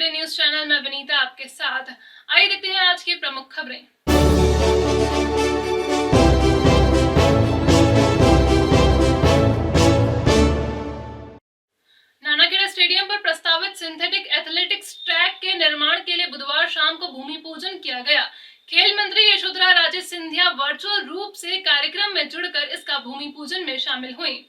Today news channel में विनीता आपके साथ। आइए देखते हैं आज की प्रमुख खबरें। नानाखेड़ा स्टेडियम पर प्रस्तावित सिंथेटिक एथलेटिक्स ट्रैक के निर्माण के लिए बुधवार शाम को भूमि पूजन किया गया। खेल मंत्री यशोधरा राजे सिंधिया वर्चुअल रूप से कार्यक्रम में जुड़कर इसका भूमि पूजन में शामिल हुई।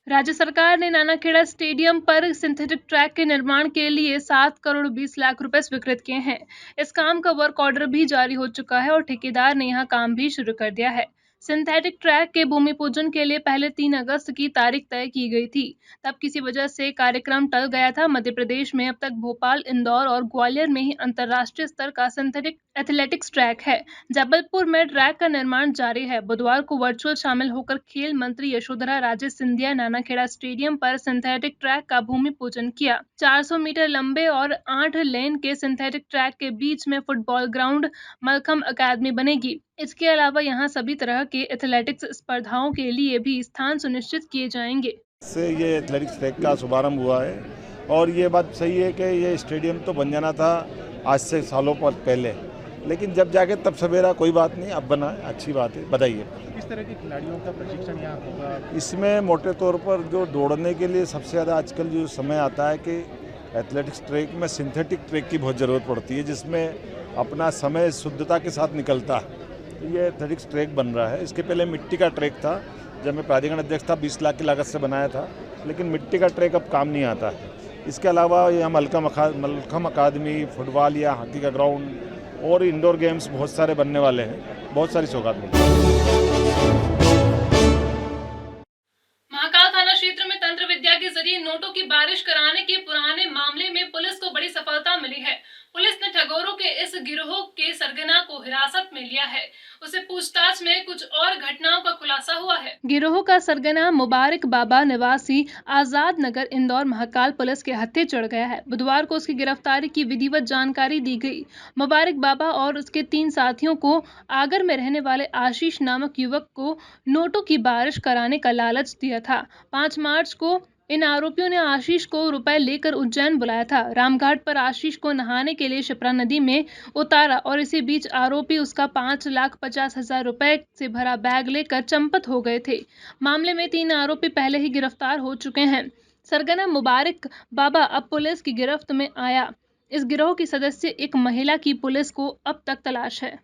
राज्य सरकार ने नानाखेड़ा स्टेडियम पर सिंथेटिक ट्रैक के निर्माण के लिए 7 करोड़ 20 लाख रुपए स्वीकृत किए हैं। इस काम का वर्क ऑर्डर भी जारी हो चुका है और ठेकेदार ने यहां काम भी शुरू कर दिया है। सिंथेटिक ट्रैक के भूमि पूजन के लिए पहले 3 अगस्त की तारीख तय की गई थी, तब किसी वजह से कार्यक्रम टल गया था। मध्य प्रदेश में अब तक भोपाल, इंदौर और ग्वालियर में ही अंतर्राष्ट्रीय स्तर का सिंथेटिक एथलेटिक्स ट्रैक है। जबलपुर में ट्रैक का निर्माण जारी है। बुधवार को वर्चुअल शामिल होकर खेल मंत्री यशोधरा राजे सिंधिया नानाखेड़ा स्टेडियम पर सिंथेटिक ट्रैक का भूमि पूजन किया। 400 मीटर लंबे और 8 लेन के सिंथेटिक ट्रैक के बीच में फुटबॉल ग्राउंड, मलखम अकादमी बनेगी। इसके अलावा यहाँ सभी तरह के एथलेटिक्स स्पर्धाओं के लिए भी स्थान सुनिश्चित किए जाएंगे। से ये एथलेटिक्स ट्रैक का शुभारंभ हुआ है और ये बात सही है कि ये स्टेडियम तो बन जाना था आज से सालों पर पहले, लेकिन जब जाके तब सवेरा, कोई बात नहीं, अब बना है, अच्छी बात है, बधाई। किस तरह के खिलाड़ियों का प्रशिक्षण यहाँ होगा? इसमें मोटे तौर पर जो दौड़ने के लिए सबसे ज़्यादा आजकल जो समय आता है कि एथलेटिक्स ट्रैक में सिंथेटिक ट्रैक की बहुत ज़रूरत पड़ती है, जिसमें अपना समय शुद्धता के साथ निकलता है। तो ये एथलेटिक्स ट्रैक बन रहा है। इसके पहले मिट्टी का ट्रैक था, जब मैं प्राधिकरण अध्यक्ष था 20 लाख की लागत से बनाया था, लेकिन मिट्टी का ट्रैक अब काम नहीं आता है। इसके अलावा यहाँ मलखम अकादमी, फुटबॉल या हॉकी का ग्राउंड और इंडोर गेम्स बहुत सारे बनने वाले हैं। बहुत सारी सौगात मिली। महाकाल थाना क्षेत्र में तंत्र विद्या के जरिए नोटों की बारिश कराने के पुराने मामले में पुलिस को बड़ी सफलता मिली है। पुलिस ने ठगोरों के इस गिरोह के सरगना को हिरासत में लिया है। उसे पूछताछ में कुछ और घटनाओं का खुलासा हुआ है। गिरोह का सरगना मुबारक बाबा निवासी आजाद नगर इंदौर महाकाल पुलिस के हत्थे चढ़ गया है। बुधवार को उसकी गिरफ्तारी की विधिवत जानकारी दी गई। मुबारक बाबा और उसके 3 साथियों को आगर में रहने वाले आशीष नामक युवक को नोटों की बारिश कराने का लालच दिया था। 5 मार्च को इन आरोपियों ने आशीष को रुपए लेकर उज्जैन बुलाया था। रामघाट पर आशीष को नहाने के लिए शिप्रा नदी में उतारा और इसी बीच आरोपी उसका 5,50,000 रुपए से भरा बैग लेकर चंपत हो गए थे। मामले में 3 आरोपी पहले ही गिरफ्तार हो चुके हैं। सरगना मुबारक बाबा अब पुलिस की गिरफ्त में आया। इस गिरोह की सदस्य एक महिला की पुलिस को अब तक तलाश है।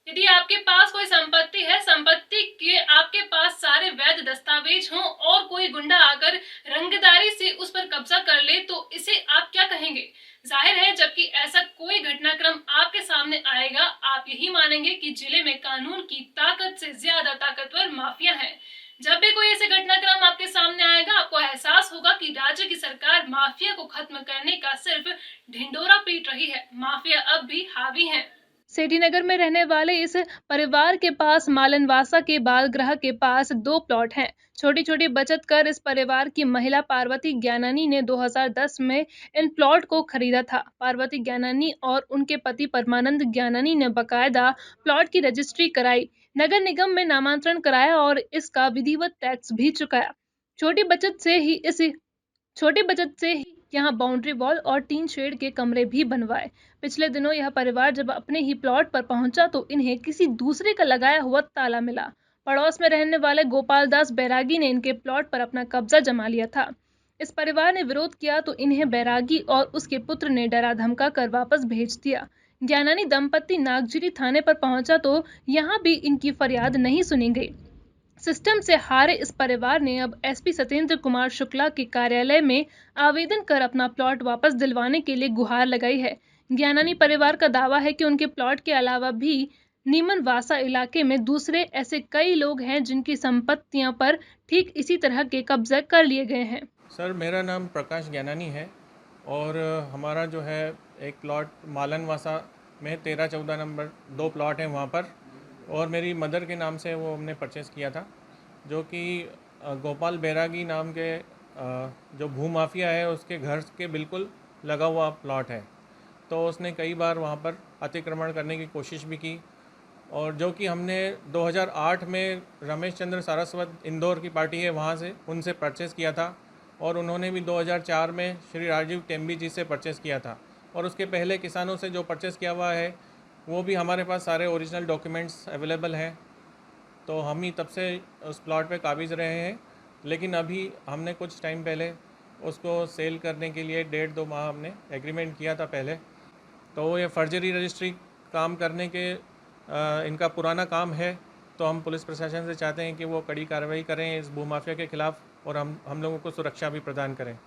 यदि आपके पास कोई संपत्ति है, संपत्ति के आपके पास सारे वैध दस्तावेज हों और कोई गुंडा आकर रंगदारी से उस पर कब्जा कर ले, तो इसे आप क्या कहेंगे? जाहिर है, जबकि ऐसा कोई घटनाक्रम आपके सामने आएगा, आप यही मानेंगे कि जिले में कानून की ताकत से ज्यादा ताकतवर माफिया है। जब भी कोई ऐसे घटनाक्रम आपके सामने आएगा, आपको एहसास होगा कि राज्य की सरकार माफिया को खत्म करने का सिर्फ ढिंडोरा पीट रही है। माफिया अब भी हावी है। सेठीनगर में रहने वाले इस परिवार के पास मालनवासा के बालगृह के पास 2 प्लॉट हैं। छोटी छोटी बचत कर इस परिवार की महिला पार्वती ज्ञानानी ने 2010 में इन प्लॉट को खरीदा था। पार्वती ज्ञानानी और उनके पति परमानंद ज्ञानानी ने बकायदा प्लॉट की रजिस्ट्री कराई, नगर निगम में नामांतरण कराया और इसका विधिवत टैक्स भी चुकाया। छोटी बचत से ही यहाँ बाउंड्री वॉल और 3 शेड के कमरे भी बनवाए। पिछले दिनों यह परिवार जब अपने ही प्लॉट पर पहुंचा तो इन्हें किसी दूसरे का लगाया हुआ ताला मिला। पड़ोस में रहने वाले गोपाल दास बैरागी ने इनके प्लॉट पर अपना कब्जा जमा लिया था। इस परिवार ने विरोध किया तो इन्हें बैरागी और उसके पुत्र ने डरा धमका कर वापस भेज दिया। ज्ञानानी दंपत्ति नागजिरी थाने पर पहुंचा तो यहाँ भी इनकी फरियाद नहीं सुनी गई। सिस्टम से हारे इस परिवार ने अब एसपी सत्येंद्र कुमार शुक्ला के कार्यालय में आवेदन कर अपना प्लॉट वापस दिलवाने के लिए गुहार लगाई है। ज्ञानानी परिवार का दावा है कि उनके प्लॉट के अलावा भी नीमनवासा इलाके में दूसरे ऐसे कई लोग हैं जिनकी संपत्तियों पर ठीक इसी तरह के कब्जे कर लिए गए हैं। सर, मेरा नाम प्रकाश ज्ञानानी है और हमारा जो है एक प्लॉट मालनवासा में 13-14 नंबर 2 प्लॉट हैं वहाँ पर, और मेरी मदर के नाम से वो हमने परचेज़ किया था, जो कि गोपाल बैरागी नाम के जो भूमाफिया है उसके घर के बिल्कुल लगा हुआ प्लॉट है। तो उसने कई बार वहाँ पर अतिक्रमण करने की कोशिश भी की, और जो कि हमने 2008 में रमेश चंद्र सारस्वत इंदौर की पार्टी है वहाँ से उनसे परचेज़ किया था, और उन्होंने भी 2004 में श्री राजीव टेम्बी जी से परचेज़ किया था, और उसके पहले किसानों से जो परचेज़ किया हुआ है वो भी हमारे पास सारे ओरिजिनल डॉक्यूमेंट्स अवेलेबल हैं। तो हम ही तब से उस प्लॉट पे काबिज़ रहे हैं, लेकिन अभी हमने कुछ टाइम पहले उसको सेल करने के लिए 1.5-2 माह हमने एग्रीमेंट किया था पहले। तो ये फर्जरी रजिस्ट्री काम करने के इनका पुराना काम है, तो हम पुलिस प्रशासन से चाहते हैं कि वो कड़ी कार्रवाई करें इस भूमाफिया के खिलाफ़, और हम लोगों को सुरक्षा भी प्रदान करें।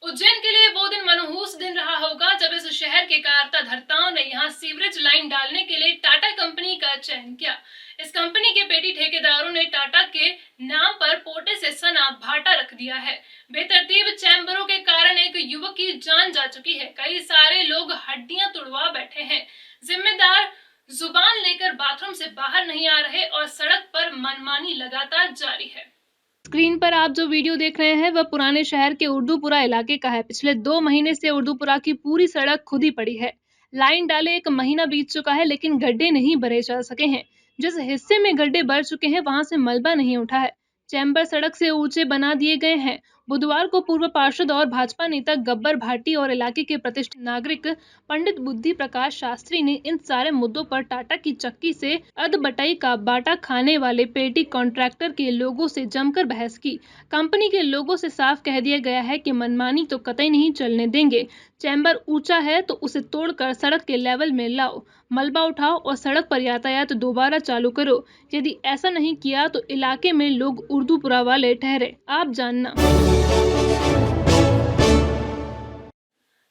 उज्जैन के लिए वो दिन मनहूस दिन रहा होगा जब इस शहर के कारता-धर्ताओं ने यहां सीवरेज लाइन डालने के लिए टाटा कंपनी का चयन किया। इस कंपनी के पेटी ठेकेदारों ने टाटा के नाम पर पोटे से सना भाटा रख दिया है। बेतरतीब चैम्बरों के कारण एक युवक की जान जा चुकी है। कई सारे लोग हड्डियां तुड़वा बैठे हैं। जिम्मेदार जुबान लेकर बाथरूम से बाहर नहीं आ रहे और सड़क पर मनमानी लगातार जारी है। स्क्रीन पर आप जो वीडियो देख रहे हैं वह पुराने शहर के उर्दूपुरा इलाके का है। पिछले 2 महीने से उर्दूपुरा की पूरी सड़क खुदी पड़ी है। लाइन डाले 1 महीना बीत चुका है, लेकिन गड्ढे नहीं भरे जा सके हैं। जिस हिस्से में गड्ढे भर चुके हैं वहां से मलबा नहीं उठा है। चैम्बर सड़क से ऊंचे बना दिए गए हैं। बुधवार को पूर्व पार्षद और भाजपा नेता गब्बर भाटी और इलाके के प्रतिष्ठित नागरिक पंडित बुद्धि प्रकाश शास्त्री ने इन सारे मुद्दों पर टाटा की चक्की से अधबटाई का बाटा खाने वाले पेटी कॉन्ट्रैक्टर के लोगों से जमकर बहस की। कंपनी के लोगों से साफ कह दिया गया है कि मनमानी तो कतई नहीं चलने देंगे। चैम्बर ऊंचा है तो उसे तोड़कर सड़क के लेवल में लाओ, मलबा उठाओ और सड़क पर यातायात दोबारा चालू करो। यदि ऐसा नहीं किया तो इलाके में लोग उर्दूपुरा वाले ठहरे। आप जानना।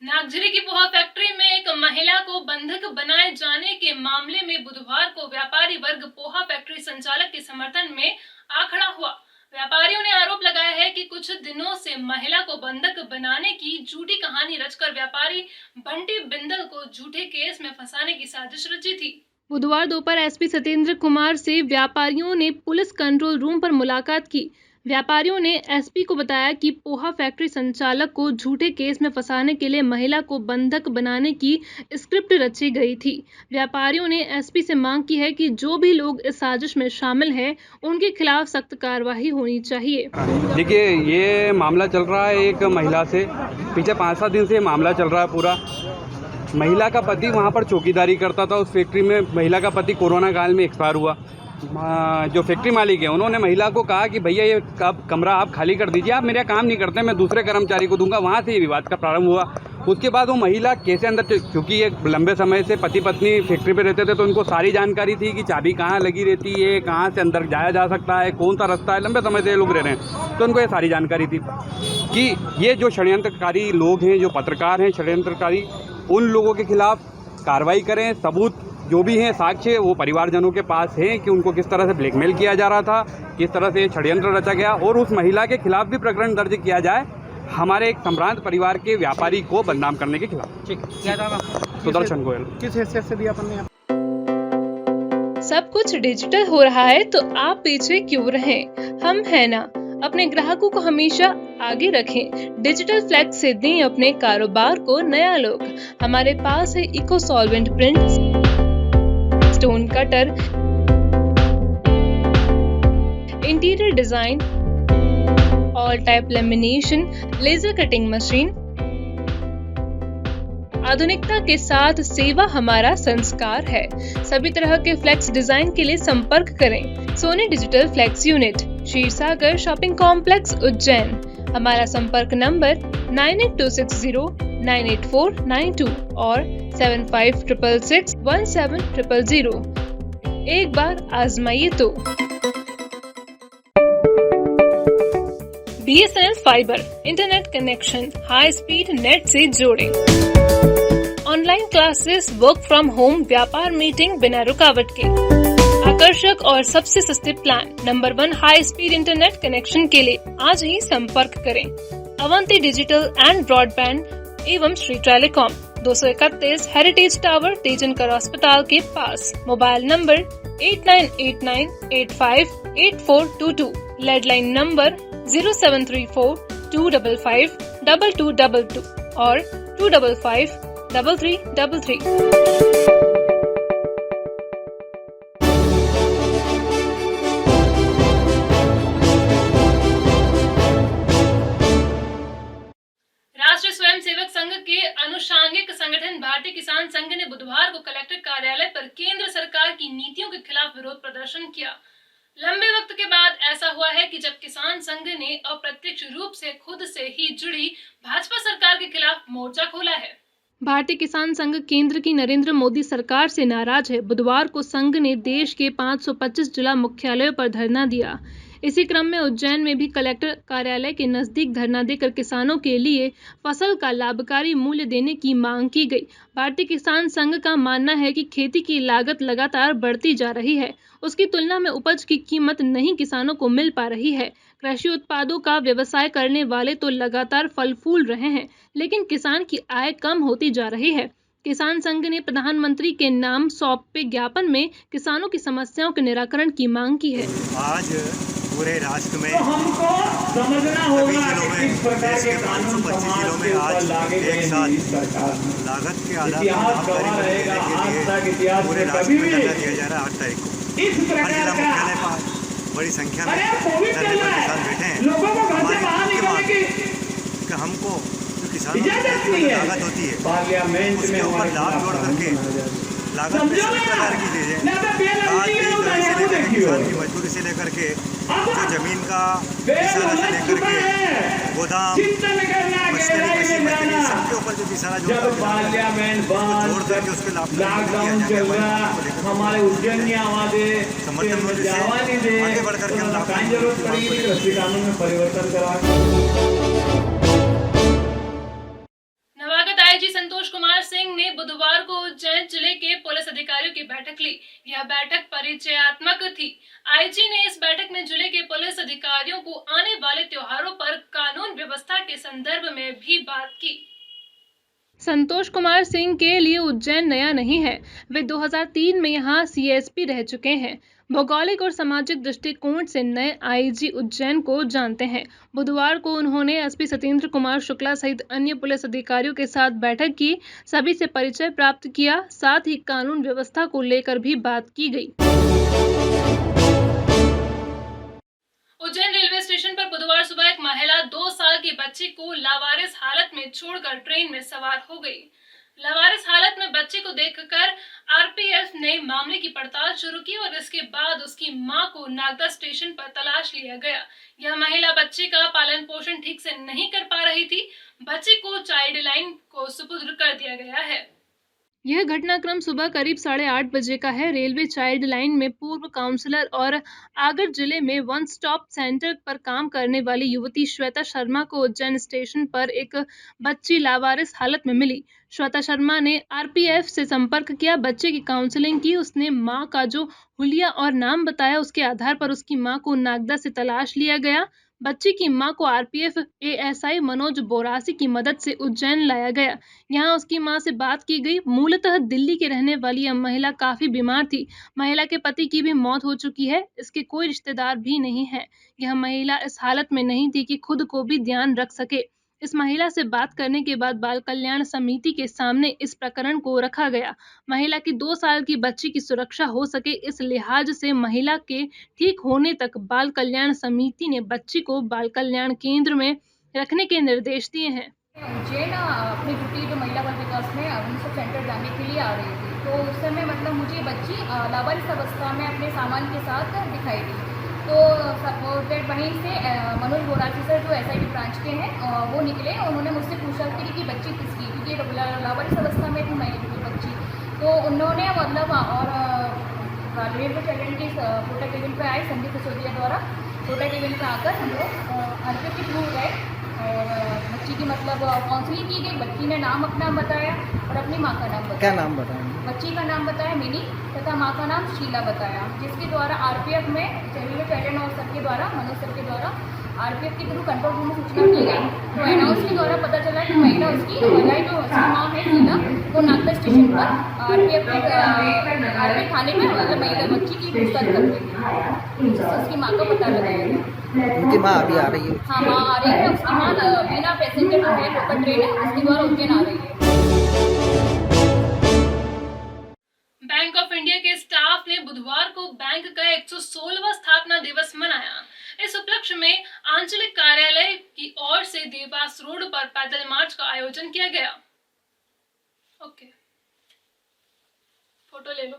नागझरी की पोहा फैक्ट्री में एक महिला को बंधक बनाए जाने के मामले में बुधवार को व्यापारी वर्ग पोहा फैक्ट्री संचालक के समर्थन में आ खड़ा हुआ। व्यापारियों ने आरोप लगाया है कि कुछ दिनों से महिला को बंधक बनाने की झूठी कहानी रचकर व्यापारी बंटी बिंदल को झूठे केस में फंसाने की साजिश रची थी। बुधवार दोपहर एसपी सत्येंद्र कुमार से व्यापारियों ने पुलिस कंट्रोल रूम पर मुलाकात की। व्यापारियों ने एसपी को बताया कि पोहा फैक्ट्री संचालक को झूठे केस में फंसाने के लिए महिला को बंधक बनाने की स्क्रिप्ट रची गई थी। व्यापारियों ने एसपी से मांग की है कि जो भी लोग इस साजिश में शामिल हैं, उनके खिलाफ सख्त कार्रवाई होनी चाहिए। देखिए, ये मामला चल रहा है एक महिला से, पिछले 5-7 दिन से ये मामला चल रहा है पूरा। महिला का पति वहाँ पर चौकीदारी करता था उस फैक्ट्री में। महिला का पति कोरोना काल में एक्सपायर हुआ। जो फैक्ट्री मालिक है उन्होंने महिला को कहा कि भैया ये कमरा आप खाली कर दीजिए, आप मेरा काम नहीं करते, मैं दूसरे कर्मचारी को दूंगा। वहाँ से ये विवाद का प्रारंभ हुआ। उसके बाद वो महिला कैसे अंदर, क्योंकि एक लंबे समय से पति पत्नी फैक्ट्री पे रहते थे तो उनको सारी जानकारी थी कि चाबी कहाँ लगी रहती है, कहाँ से अंदर जाया जा सकता है, कौन सा रास्ता है। लंबे समय से लोग रह रहे हैं तो उनको ये सारी जानकारी थी कि ये जो षड्यंत्रकारी लोग हैं, जो पत्रकार हैं षड्यंत्रकारी, उन लोगों के खिलाफ कार्रवाई करें। सबूत जो भी हैं, साक्ष्य, वो परिवारजनों के पास हैं कि उनको किस तरह से ब्लैकमेल किया जा रहा था, किस तरह से षड्यंत्र रचा गया, और उस महिला के खिलाफ भी प्रकरण दर्ज किया जाए हमारे एक सम्भ्रांत परिवार के व्यापारी को बदनाम करने के खिलाफ। ठीक, क्या नाम है? सुदर्शन गोयल। किस हैसियत से दिया आपने? सब कुछ डिजिटल हो रहा है तो आप पीछे क्यों रहें? हम है ना। अपने ग्राहकों को हमेशा आगे रखें। डिजिटल फ्लेक्स से दें अपने कारोबार को नया लुक। हमारे पास है eco solvent print, stone cutter, interior design, all type lamination, laser cutting machine. आधुनिकता के साथ सेवा हमारा संस्कार है। सभी तरह के फ्लेक्स डिजाइन के लिए संपर्क करें। Soni digital flex unit, Kshirsagar shopping complex, Ujjain. हमारा संपर्क नंबर 9826098492 और 7566617000। एक बार आजमाइए तो। BSNL fibre internet connection high speed net से जोड़ें। Online classes, work from home, व्यापार मीटिंग बिना रुकावट के। आकर्षक और सबसे सस्ते plan, number 1 high speed internet connection के लिए आज ही संपर्क करें। अवंती डिजिटल एंड ब्रॉडबैंड एवं Shri telecom, 231 heritage tower, Tejankar अस्पताल के पास। मोबाइल नंबर 8989858422, लैंडलाइन नंबर 0734-255-2222 और 255-3333। किसान संघ ने बुधवार को कलेक्टर कार्यालय पर केंद्र सरकार की नीतियों के खिलाफ विरोध प्रदर्शन किया। लंबे वक्त के बाद ऐसा हुआ है कि जब किसान संघ ने अप्रत्यक्ष रूप से खुद से ही जुड़ी भाजपा सरकार के खिलाफ मोर्चा खोला है। भारतीय किसान संघ केंद्र की नरेंद्र मोदी सरकार से नाराज है। बुधवार को संघ ने देश के 525 जिला मुख्यालयों पर धरना दिया। इसी क्रम में उज्जैन में भी कलेक्टर कार्यालय के नजदीक धरना देकर किसानों के लिए फसल का लाभकारी मूल्य देने की मांग की गई। भारतीय किसान संघ का मानना है कि खेती की लागत लगातार बढ़ती जा रही है, उसकी तुलना में उपज की कीमत नहीं किसानों को मिल पा रही है। कृषि उत्पादों का व्यवसाय करने वाले तो लगातार फल फूल रहे हैं, लेकिन किसान की आय कम होती जा रही है। किसान संघ ने प्रधानमंत्री के नाम सौंपे ज्ञापन में किसानों की समस्याओं के निराकरण की मांग की है। आज पूरे राष्ट्र में हमको समझना होगा कि इस प्रकार देश के के कानून 525 जिलों में आज एक साथ लागत के आधार इतिहास पर गवाह रहेगा। आज तक लिए इतिहास पूरे में राष्ट्र कभी में भी धरना दिया जा रहा है 8 तारीख को। इस हर प्रकार जिला का मुख्यालय पर बड़ी संख्या में कोविड धरने चल पर रहा किसान है, बैठे हैं। लोगों को घर से बाहर निकलने की कि हमको जो किसानों इजाजत की नहीं है। लागत होती है पार्लियामेंट उसके में ऊपर लाभ जोड़ करके लागत में सभी प्रकार की चीजें खाद बीज दवाई से लेकर के किसान की मजदूरी से लेकर के जो जमीन का किसाना से लेकर के गोदाम मशीनरी कृषि मशीनरी सबके ऊपर जो किसाना जोड़ जब पार्लियामेंट जोड़ करके उसके लाभ लॉकडाउन चल रहा, हमारे उज्जैन आवाजे समर्थन मूल्य से जवानी दे आगे बढ़ करके हम लाभ काई जरूरत पड़ी कि कृषि कानून में परिवर्तन करवा। नवागत आईजी संतोष कुमार सिंह ने बुधवार को उज्जैन जिले के पुलिस अधिकारियों की बैठक ली। यह बैठक परिचयात्मक थी। आईजी ने इस बैठक में जिले के पुलिस अधिकारियों को आने वाले त्योहारों पर कानून व्यवस्था के संदर्भ में भी बात की। संतोष कुमार सिंह के लिए उज्जैन नया नहीं है। वे 2003 में यहाँ सीएसपी रह चुके हैं। भौगोलिक और सामाजिक दृष्टिकोण से नए आईजी उज्जैन को जानते हैं। बुधवार को उन्होंने एसपी सत्येंद्र कुमार शुक्ला सहित अन्य पुलिस अधिकारियों के साथ बैठक की, सभी से परिचय प्राप्त किया, साथ ही कानून व्यवस्था को लेकर भी बात की गई। उज्जैन रेलवे स्टेशन पर बुधवार सुबह एक महिला 2 साल की बच्ची को लावारिस हालत में छोड़कर ट्रेन में सवार हो गई। लावारिस हालत में बच्चे को देखकर आरपीएफ ने मामले की पड़ताल शुरू की और इसके बाद उसकी मां को नागदा स्टेशन पर तलाश लिया गया। यह महिला बच्चे का पालन पोषण ठीक से नहीं कर पा रही थी। बच्चे को चाइल्ड लाइन को सुपुर्द कर दिया गया है। यह घटनाक्रम सुबह करीब 8:30 बजे का है। रेलवे चाइल्ड लाइन में पूर्व काउंसलर और आगर जिले में वन स्टॉप सेंटर पर काम करने वाली युवती श्वेता शर्मा को उज्जैन स्टेशन पर एक बच्ची लावारिस हालत में मिली। श्वेता शर्मा ने आरपीएफ से संपर्क किया, बच्चे की काउंसलिंग की। उसने मां का जो हुलिया और नाम बताया, उसके आधार पर उसकी मां को नागदा से तलाश लिया गया। बच्ची की मां को आरपीएफ एएसआई मनोज बोरासी की मदद से उज्जैन लाया गया। यहां उसकी मां से बात की गई। मूलतः दिल्ली के रहने वाली यह महिला काफी बीमार थी। महिला के पति की भी मौत हो चुकी है। इसके कोई रिश्तेदार भी नहीं है। यह महिला इस हालत में नहीं थी कि खुद को भी ध्यान रख सके। इस महिला से बात करने के बाद बाल कल्याण समिति के सामने इस प्रकरण को रखा गया। महिला की 2 साल की बच्ची की सुरक्षा हो सके, इस लिहाज से महिला के ठीक होने तक बाल कल्याण समिति ने बच्ची को बाल कल्याण केंद्र में रखने के निर्देश दिए हैं। उज्जैन अपनी ड्यूटी जो महिला बाल विकास में सब सेंटर जाने के लिए आ रही थी, तो उस समय मतलब मुझे बच्ची लावारिस अवस्था में अपने सामान के साथ दिखाई दी। तो वहीं से मनोज बोरासी सर जो एसआईटी ब्रांच के हैं वो निकले। उन्होंने मुझसे पूछा कि बच्ची किसकी, क्योंकि लावारिस अवस्था में थी मेरी बच्ची। तो उन्होंने मतलब और रेलवे चैलेंज की प्रोटेक्ट इवेंट पे आए संदीप सिसोदिया द्वारा। प्रोटेक्ट इवेंट पे आकर हम लोग आरपीएफ के थ्रू गए और बच्ची की मतलब काउंसलिंग की गई। बच्ची ने नाम अपना बताया और अपनी माँ का नाम बताया। क्या नाम बताया? बच्ची का नाम बताया मिनी तथा माँ का नाम शीला बताया, जिसके द्वारा आरपीएफ में रेलवे चैलेंज और सर के द्वारा मनोज सर के द्वारा आरपीएफ के थ्रू कंट्रोल रूम में सूचना की गई। तो अनाउंस के द्वारा पता चला कि महिला उसकी माँ है शीला, वो नागदा स्टेशन पर आरपीएफ थाने में मतलब महिला बच्ची की पूछताछ कर रही थी। उसकी माँ का पता लगाया गया। उनकी माँ अभी आ रही है? हाँ, माँ आ रही है। उसकी माँ बिना पैसेंजर जो है लोकल ट्रेन है उसके द्वारा उज्जैन आ रही है। बैंक ऑफ इंडिया के स्टाफ ने बुधवार को बैंक का 116वां स्थापना दिवस मनाया। इस उपलक्ष्य में आंचलिक कार्यालय की ओर से देवास रोड पर पैदल मार्च का आयोजन किया गया। फोटो ले लो।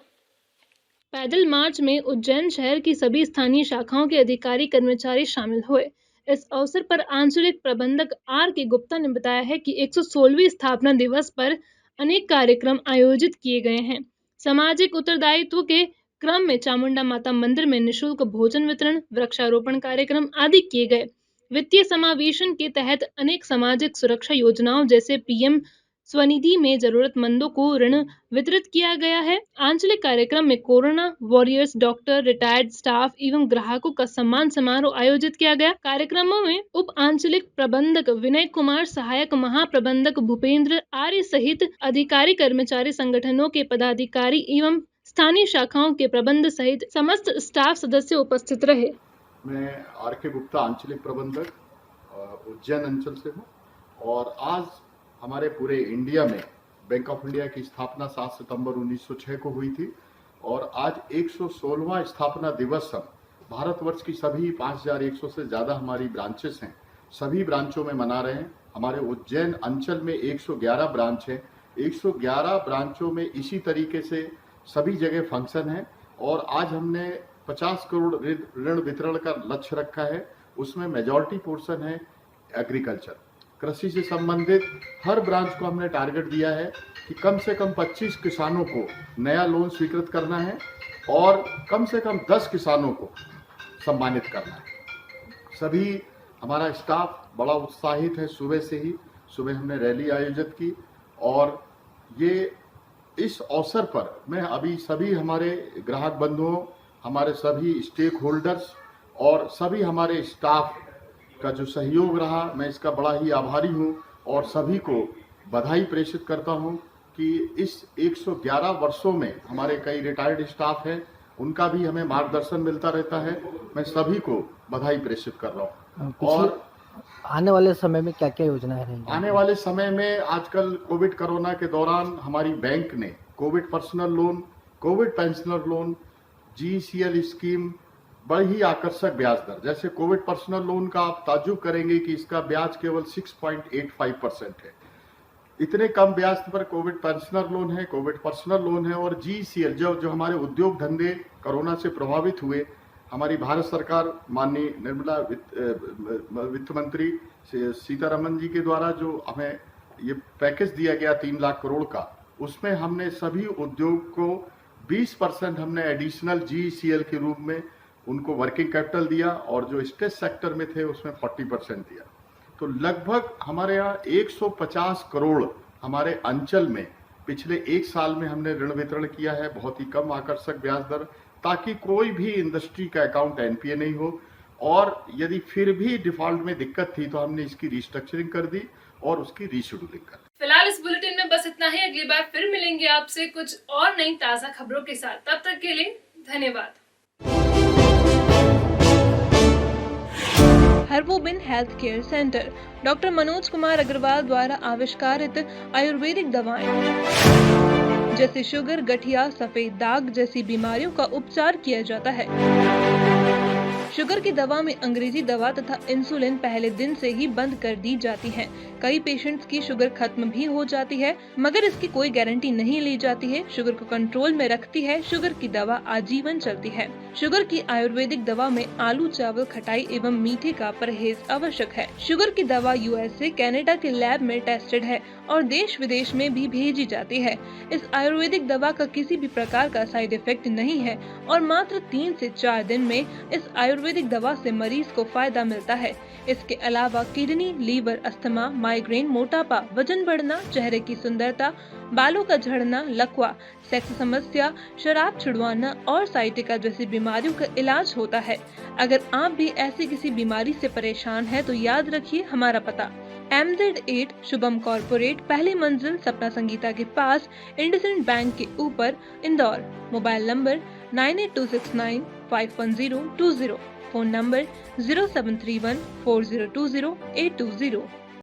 पैदल मार्च में उज्जैन शहर की सभी स्थानीय शाखाओं के अधिकारी कर्मचारी शामिल हुए। इस अवसर पर आंचलिक प्रबंधक आर के गुप्ता ने बताया है कि 116वीं स्थापना दिवस पर अनेक कार्यक्रम आयोजित किए गए हैं। सामाजिक उत्तरदायित्व के क्रम में चामुंडा माता मंदिर में निःशुल्क भोजन वितरण, वृक्षारोपण कार्यक्रम आदि किए गए। वित्तीय समावेशन के तहत अनेक सामाजिक सुरक्षा योजनाओं जैसे पीएम स्वनिधि में जरूरतमंदों को ऋण वितरित किया गया है। आंचलिक कार्यक्रम में corona warriors, doctor, retired staff एवं ग्राहकों का सम्मान समारोह आयोजित किया गया। कार्यक्रमों में उप आंचलिक प्रबंधक विनय कुमार, सहायक महाप्रबंधक भूपेंद्र आर्य सहित अधिकारी, कर्मचारी संगठनों के पदाधिकारी एवं स्थानीय शाखाओं के प्रबंध सहित समस्त स्टाफ सदस्य उपस्थित रहे। मैं आर के गुप्ता, आंचलिक प्रबंधक उज्जैन अंचल से हूँ और आज हमारे पूरे इंडिया में बैंक ऑफ इंडिया की स्थापना 7 सितंबर 1906 को हुई थी और आज 116वां स्थापना दिवस हम भारतवर्ष की सभी 5100 से ज़्यादा हमारी ब्रांचेस हैं, सभी ब्रांचों में मना रहे हैं। हमारे उज्जैन अंचल में 111 ब्रांच है, 111 ब्रांचों में इसी तरीके से सभी जगह फंक्शन है और आज हमने 50 करोड़ ऋण वितरण का लक्ष्य रखा है। उसमें मेजॉरिटी पोर्शन है एग्रीकल्चर, कृषि से संबंधित हर ब्रांच को हमने टारगेट दिया है कि कम से कम 25 किसानों को नया लोन स्वीकृत करना है और कम से कम 10 किसानों को सम्मानित करना है। सभी हमारा स्टाफ बड़ा उत्साहित है। सुबह हमने रैली आयोजित की और ये इस अवसर पर मैं अभी सभी हमारे ग्राहक बंधुओं, हमारे सभी स्टेक होल्डर्स और सभी हमारे स्टाफ का जो सहयोग रहा, मैं इसका बड़ा ही आभारी हूं और सभी को बधाई प्रेषित करता हूं कि इस 111 वर्षों में हमारे कई रिटायर्ड स्टाफ हैं, उनका भी हमें मार्गदर्शन मिलता रहता है। मैं सभी को बधाई प्रेषित कर रहा हूं। और आने वाले समय में क्या क्या योजनाएं रहेंगी? आने वाले समय में आजकल कोविड कोरोना के दौरान हमारी बैंक ने Covid personal loan, Covid pensioner loan, GCL scheme, बड़ी ही आकर्षक ब्याज दर, जैसे कोविड पर्सनल लोन का आप ताज्जुब करेंगे कि इसका ब्याज केवल 6.85% है। इतने कम ब्याज पर कोविड पेंशनर लोन है, कोविड पर्सनल लोन है और GCL जो हमारे उद्योग धंधे कोरोना से प्रभावित हुए, हमारी भारत सरकार माननीय निर्मला वित्त मंत्री सीतारमन जी के द्वारा जो हमें ये पैकेज दिया गया 3 लाख करोड़ का, उसमें हमने सभी उद्योग को 20% हमने एडिशनल GCL के रूप में उनको वर्किंग कैपिटल दिया और जो स्टेट सेक्टर में थे उसमें 40% दिया। तो लगभग हमारे यहाँ 150 करोड़ हमारे अंचल में पिछले 1 साल में हमने ऋण वितरण किया है, बहुत ही कम आकर्षक ब्याज दर, ताकि कोई भी इंडस्ट्री का अकाउंट NPA नहीं हो और यदि फिर भी डिफॉल्ट में दिक्कत थी तो हमने इसकी रिस्ट्रक्चरिंग कर दी और उसकी रीशेड्यूलिंग कर दी। फिलहाल इस बुलेटिन में बस इतना ही। अगली बार फिर मिलेंगे आपसे कुछ और नई ताजा खबरों के साथ। तब तक के लिए धन्यवाद। हर्बोबिन health care centre, doctor Manoj Kumar Agarwal द्वारा आविष्कारित आयुर्वेदिक दवाएं जैसे शुगर, गठिया, सफेद दाग जैसी बीमारियों का उपचार किया जाता है। शुगर की दवा में अंग्रेजी दवा तथा इंसुलिन पहले दिन से ही बंद कर दी जाती है। कई पेशेंट्स की शुगर खत्म भी हो जाती है, मगर इसकी कोई गारंटी नहीं ली जाती है। शुगर को कंट्रोल में रखती है शुगर की दवा, आजीवन चलती है। शुगर की आयुर्वेदिक दवा में आलू, चावल, खटाई एवं मीठे का परहेज आवश्यक है। शुगर की दवा USA, कनाडा के लैब में टेस्टेड है और देश विदेश में भी भेजी जाती है। इस आयुर्वेदिक दवा का किसी भी प्रकार का साइड इफेक्ट नहीं है और मात्र 3 से 4 दिन में इस आयुर्वेदिक दवा से मरीज को फायदा मिलता है। इसके अलावा किडनी, लीवर, अस्थमा, माइग्रेन, मोटापा, वजन बढ़ना, चेहरे की सुंदरता, बालों का झड़ना, लकवा, सेक्स समस्या, शराब छुड़वाना और साइटिका जैसी बीमारियों का इलाज होता है। अगर आप भी ऐसी किसी बीमारी से परेशान हैं तो याद रखिए हमारा पता, MZ8 शुभम कॉर्पोरेट, पहली मंजिल, सपना संगीता के पास, इंडसइंड बैंक के ऊपर, Indore. Mobile number 9826951020, phone number 07314020 820।